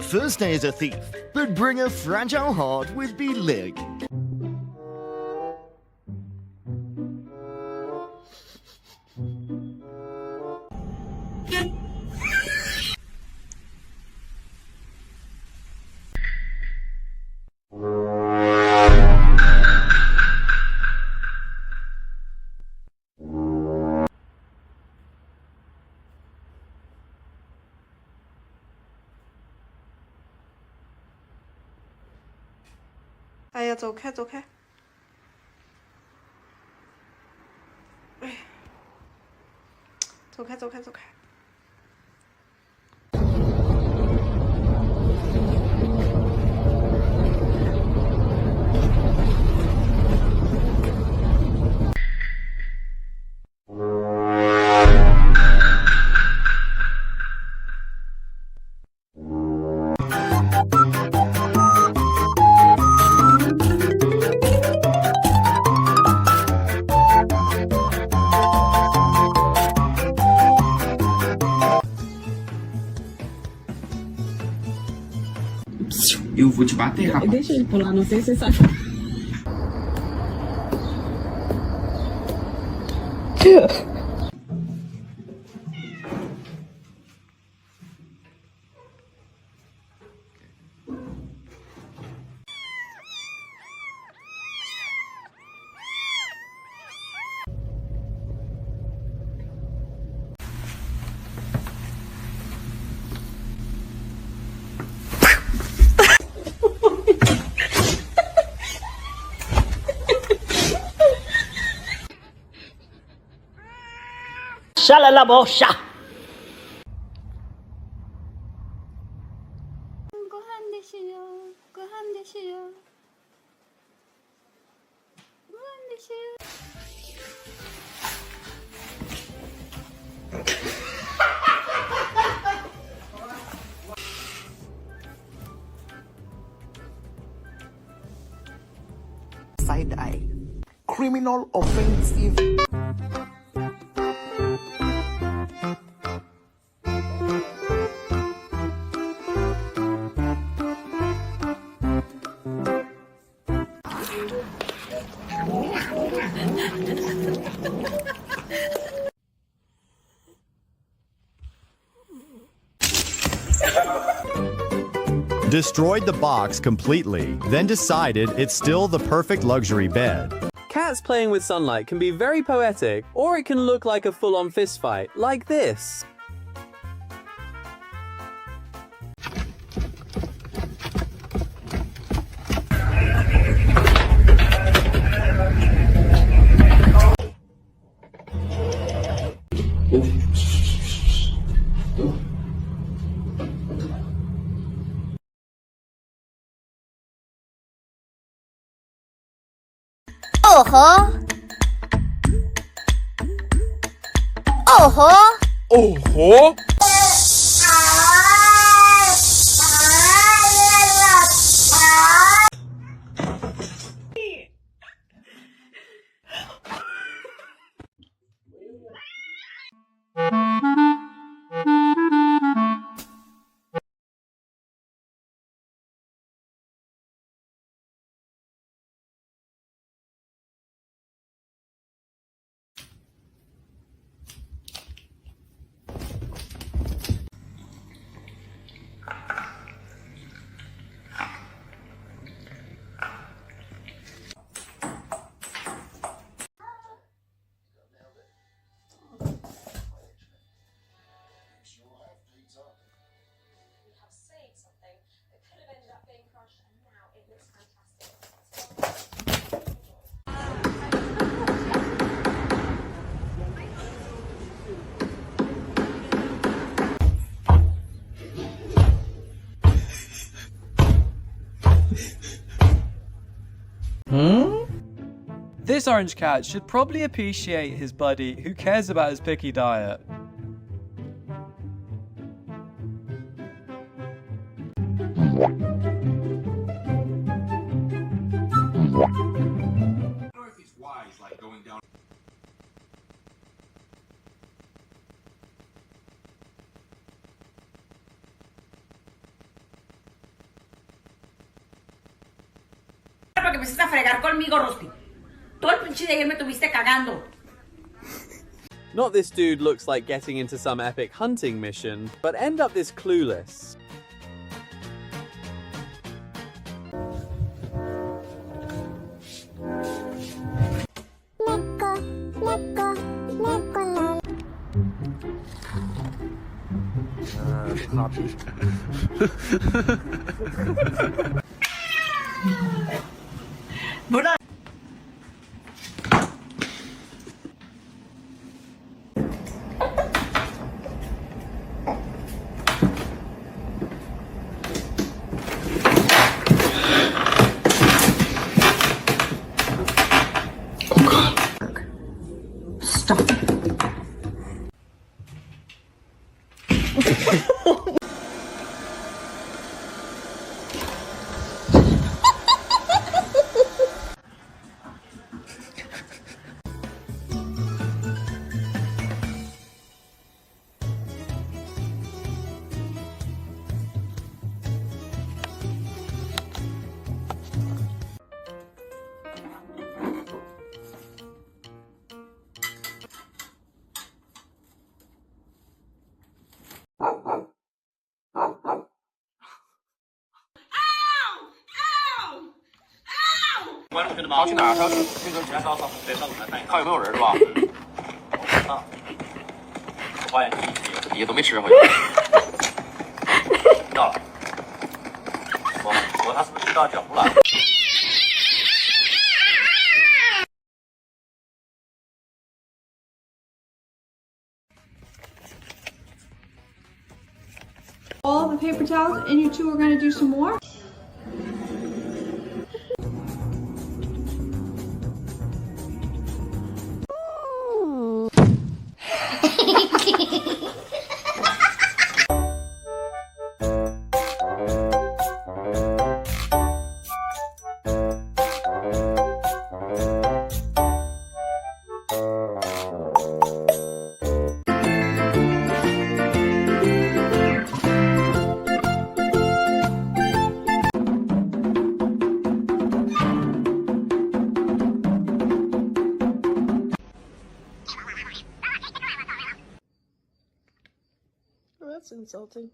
first day as a thief, but bring a fragile heart with leg.哎呀，走开，走开！哎呀，走开，走开，走开！Eu vou te bater, rapaz. Deixa ele pular, não sei se você sabe. Shala la bosha. Side eye. Criminal offensive. Destroyed the box completely, then decided it's still the perfect luxury bed. Cats playing with sunlight can be very poetic, or it can look like a full-on fistfight, like this. Oho! Oho! Oho! This orange cat should probably appreciate his buddy who cares about his picky diet. porque empezaste a fregar conmigo, Rusty. Todo el pinche de ayer me tuviste cagando. Not this dude looks like getting into some epic hunting mission, but end up this clueless. All the paper towels, and you two are going to do some more? That's insulting.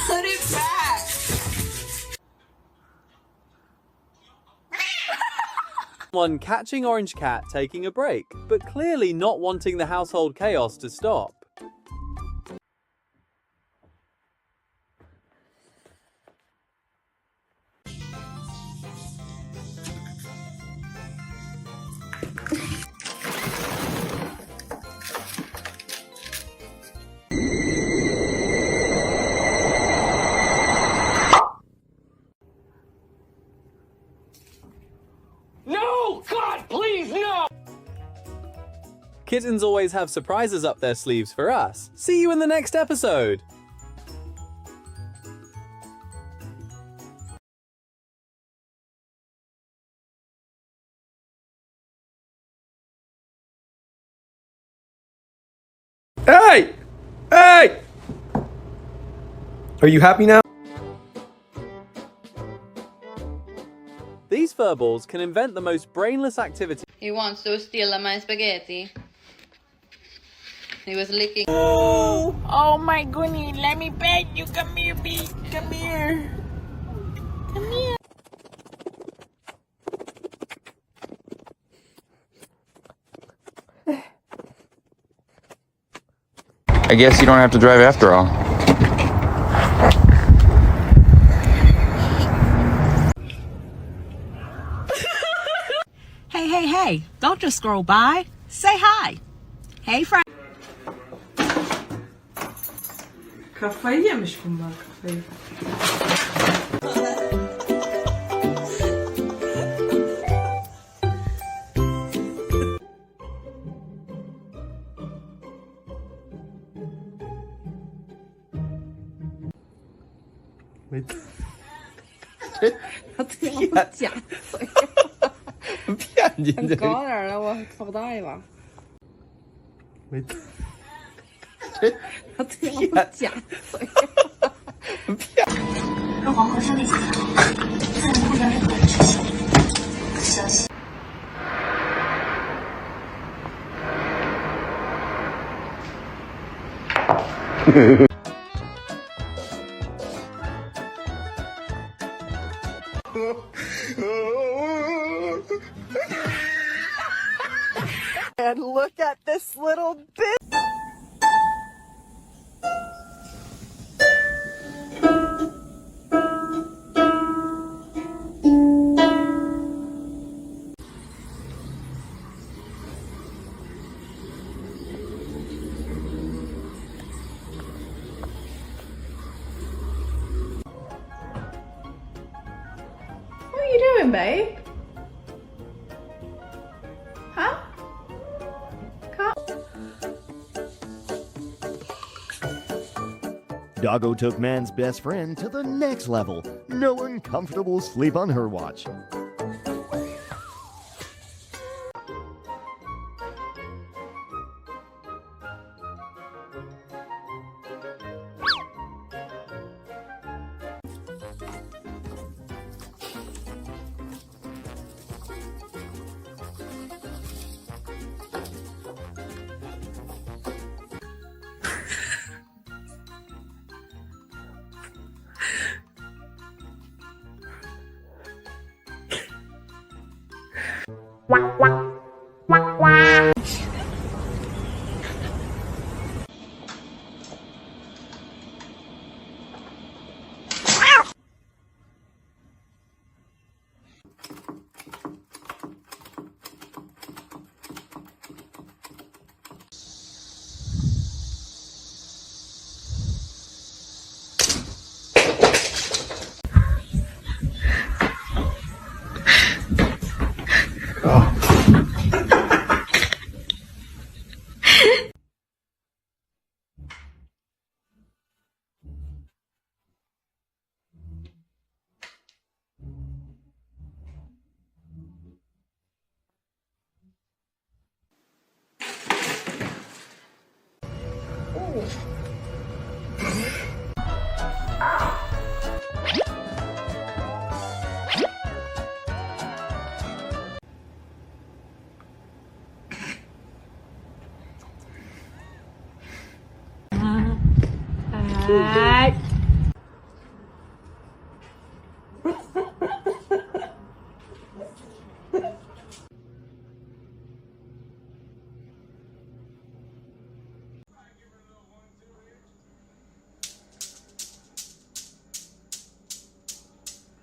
Put it back. One catching Orange Cat taking a break, but clearly not wanting the household chaos to stop. Kittens always have surprises up their sleeves for us. See you in the next episode! Hey! Hey! Are you happy now? These furballs can invent the most brainless activities. He wants to steal my spaghetti. He was licking. Oh my goodness, let me pet you. Come here, B. Come here. Come here. I guess you don't have to drive after all. Hey, don't just scroll by. Say hi. Hey friend. Kafayı yemiş bunlar, kafayı. And look at this little bit. What are you doing, babe? Huh? Doggo took man's best friend to the next level. No uncomfortable sleep on her watch.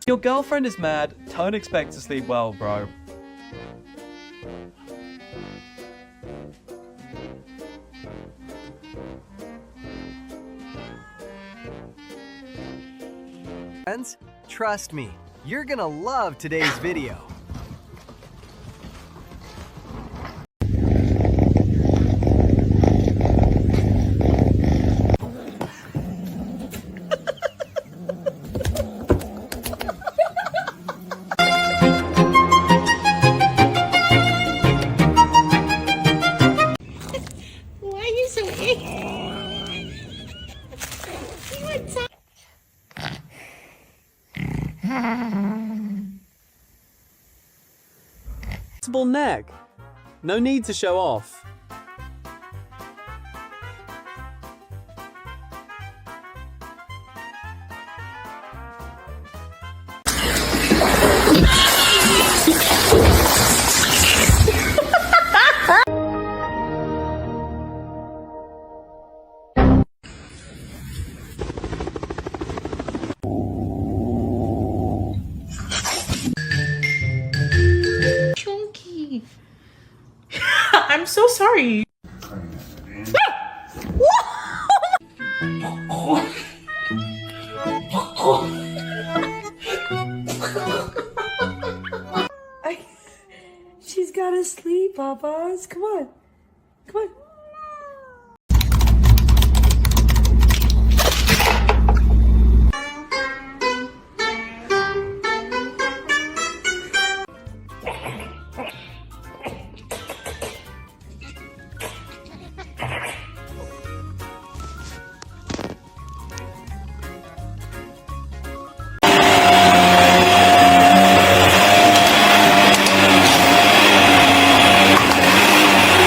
Your girlfriend is mad. Don't expect to sleep well, bro. Friends, trust me, you're gonna love today's video. Why are you so ignorant? Neck. No need to show off. Chunky. I'm so sorry. She's gotta sleep, Papas. Come on. Come on.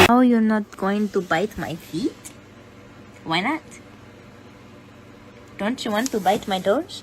Oh, you're not going to bite my feet? Why not? Don't you want to bite my toes?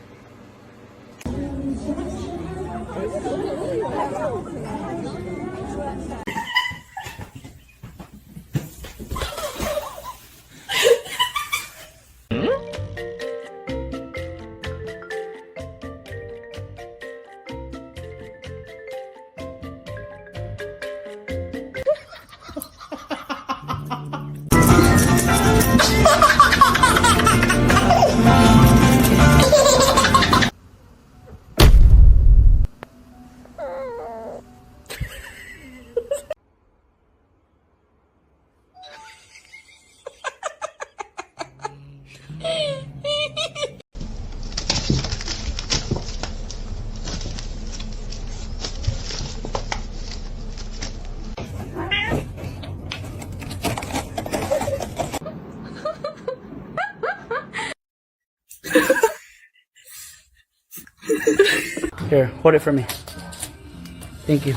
Here, hold it for me. Thank you.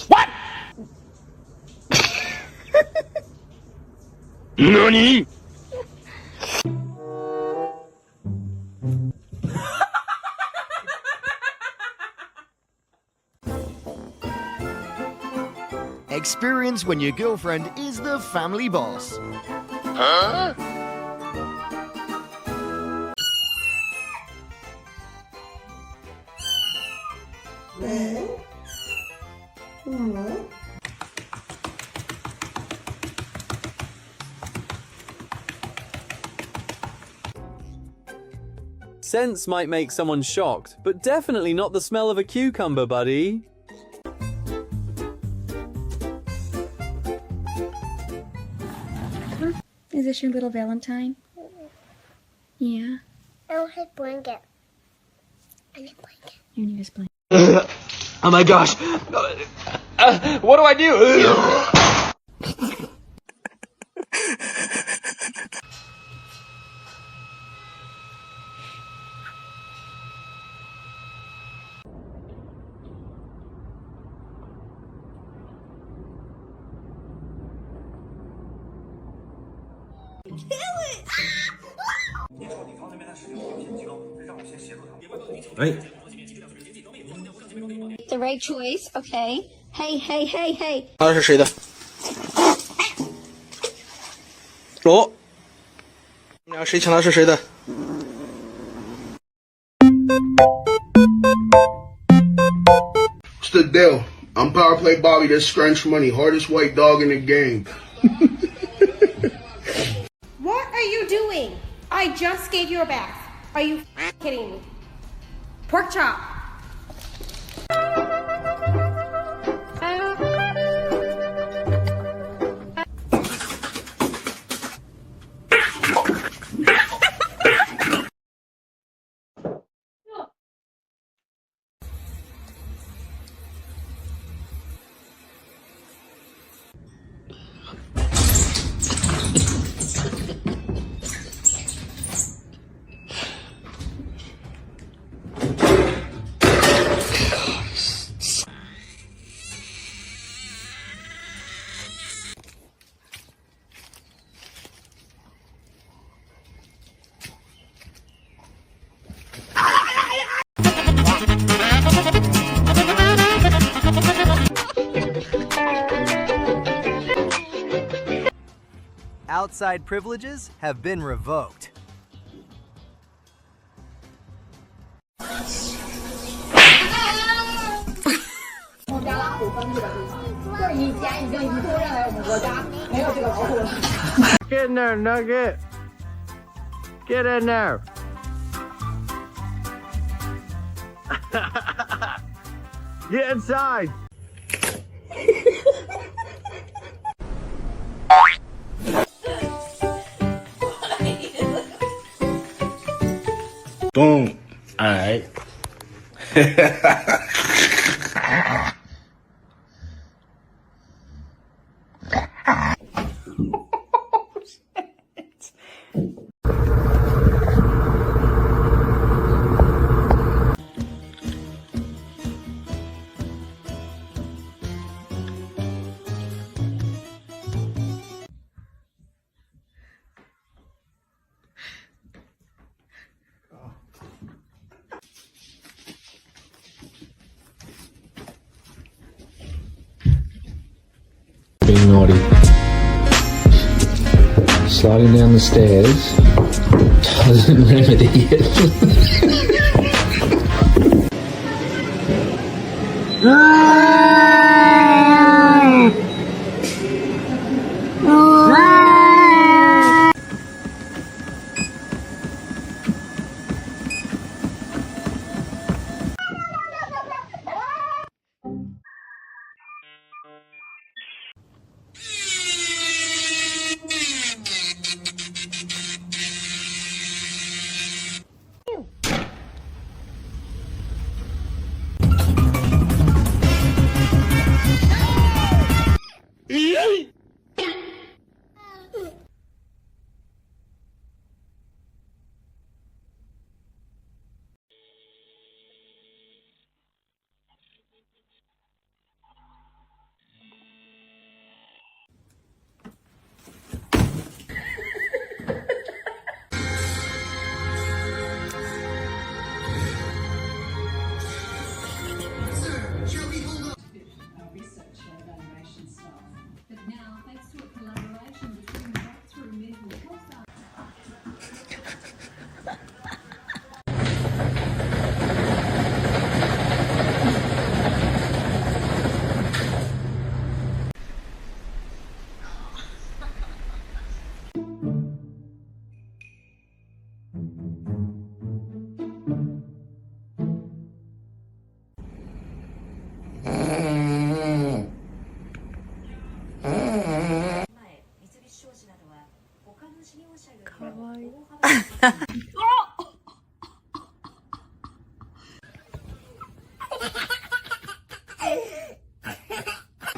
What? NANI?! Experience when your girlfriend is the family boss. Huh? Scents might make someone shocked, but definitely not the smell of a cucumber, buddy. Is this your little Valentine? Yeah. I don't have blanket. I need a blanket. You need his blanket. Oh my gosh. What do I do? The right choice, okay. Hey, hey, hey, hey. 他是谁的？哦，你俩谁抢的是谁的？ What's the deal? I'm Power Play Bobby, this scrunch money, hardest white dog in the game. What are you doing? I just gave you a bath. Are you kidding me? Pork chop. Outside privileges have been revoked. Get in there, Nugget. Get in there. Get inside. Boom. Alright. Being naughty. Sliding down the stairs doesn't remedy it.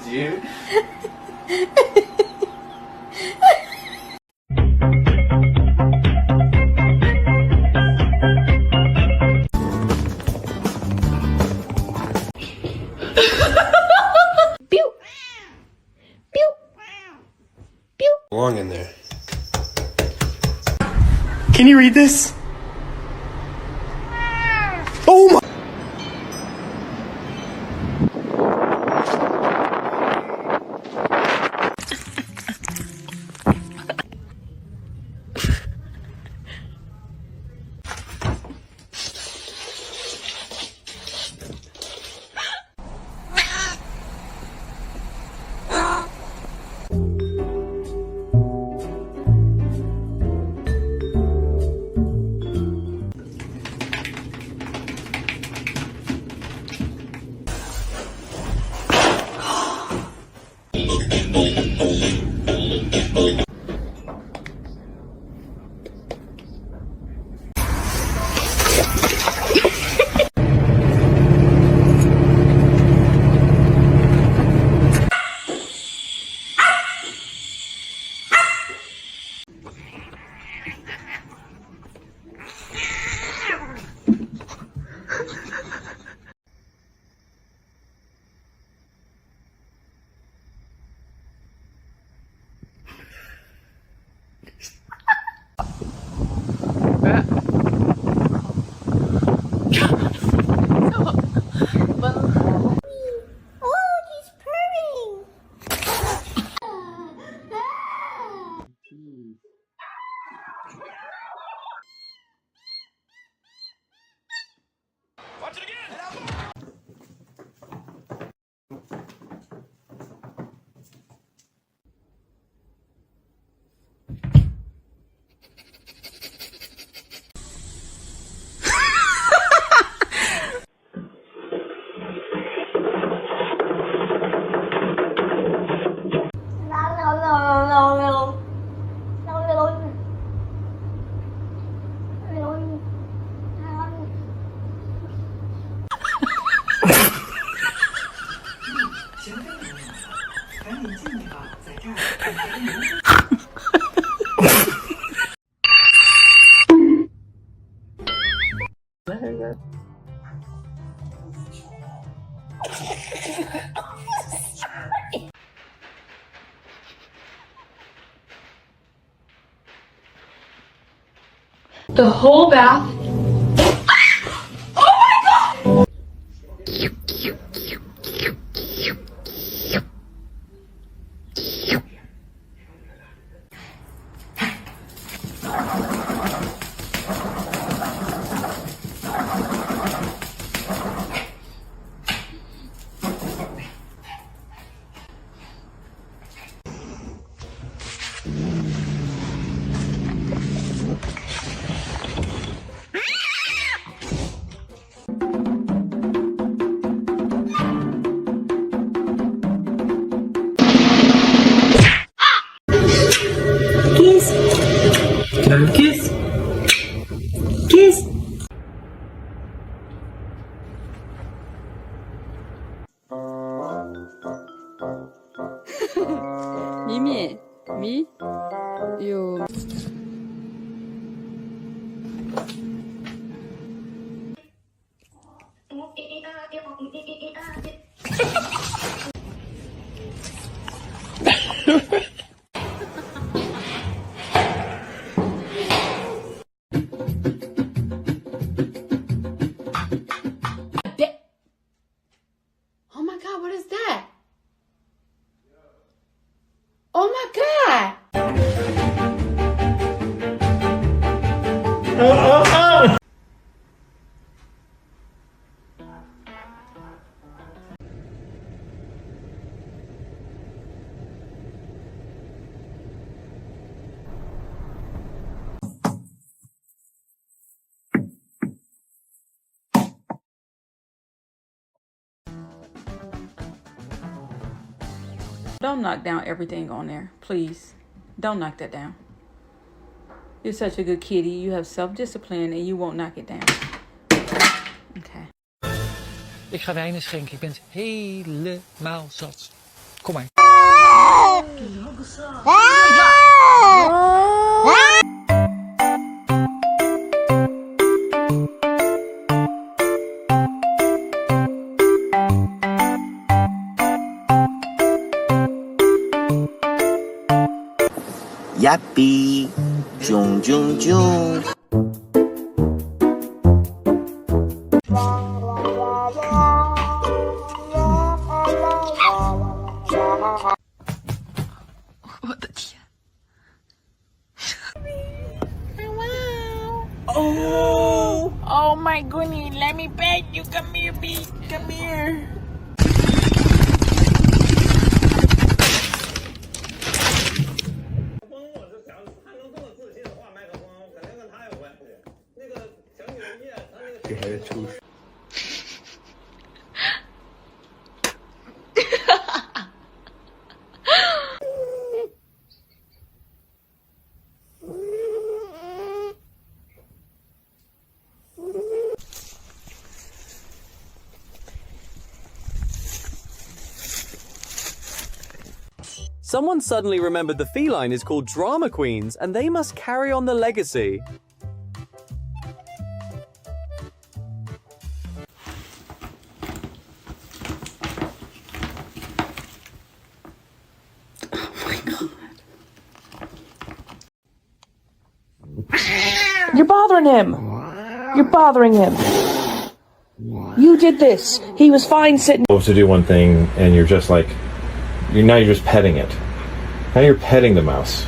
Dude. Long in there. Can you read this? Oh my! The whole bath. Kiss. Kiss. Mimi, me, you. Oh my God, what is that? Oh my God! Don't knock down everything on there, please. Don't knock that down. You're such a good kitty. You have self-discipline and you won't knock it down. Okay. Ik ga wijn schenken. Ik ben het helemaal zat. Kom maar. Yappie. Jung, jung, jung. Oh my goodness, let me pet you. Come here, B. Come here. Someone suddenly remembered the feline is called drama queens, and they must carry on the legacy. You're bothering him. You're bothering him. You did this. He was fine sitting. To do one thing, and you're just like, now you're just petting it. Now you're petting the mouse.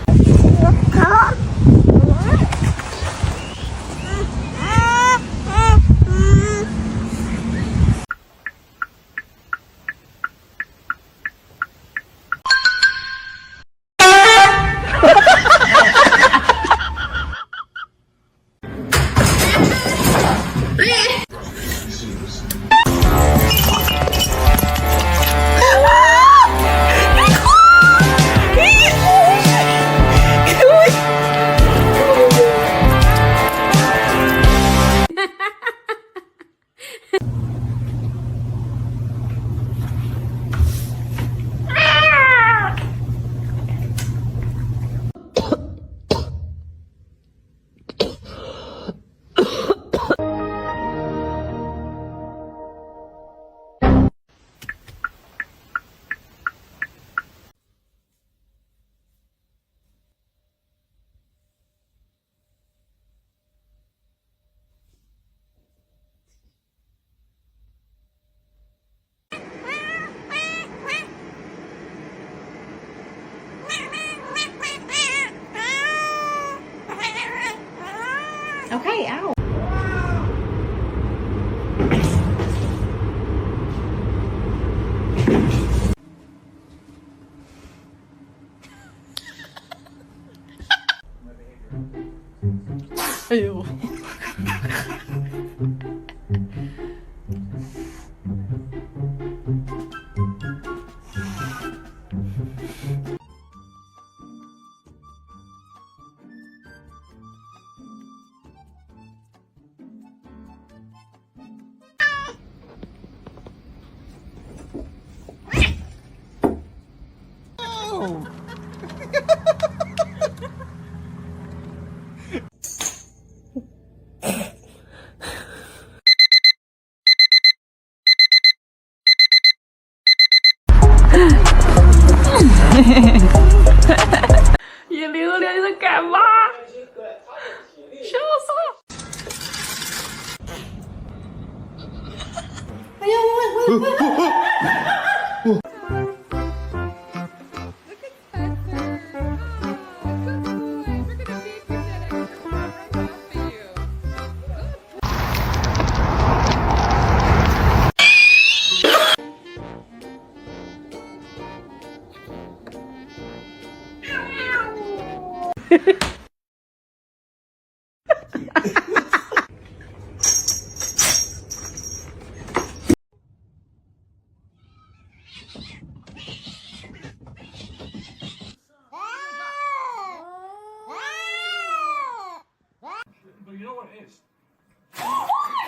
No! You 榴莲你在干嘛？笑死我！哎呀，我。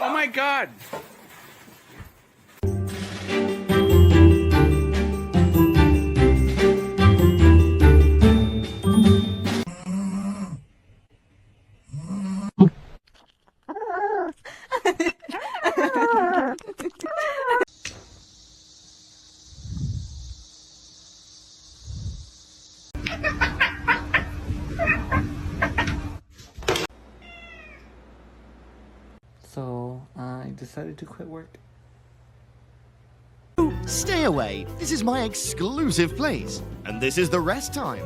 Oh my god! So, I decided to quit work. Stay away. This is my exclusive place. And this is the rest time.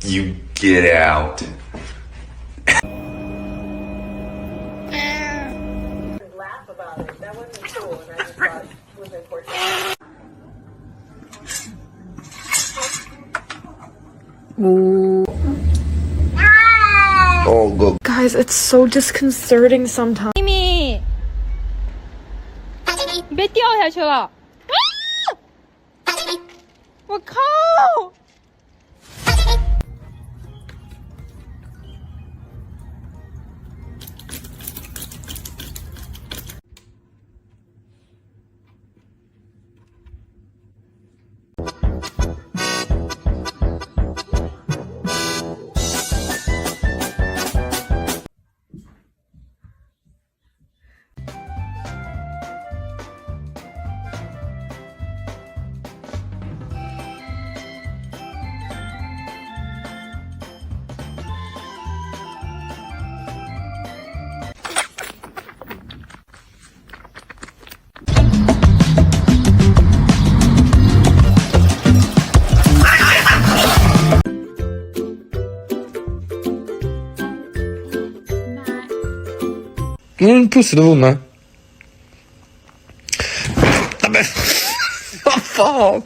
You get out. Laugh about it. That wasn't cool, and I just thought it was important. Oh, good. Guys, it's so disconcerting sometimes. 咪咪，你被掉下去了！啊！我靠！不死得我吗？Vad fan!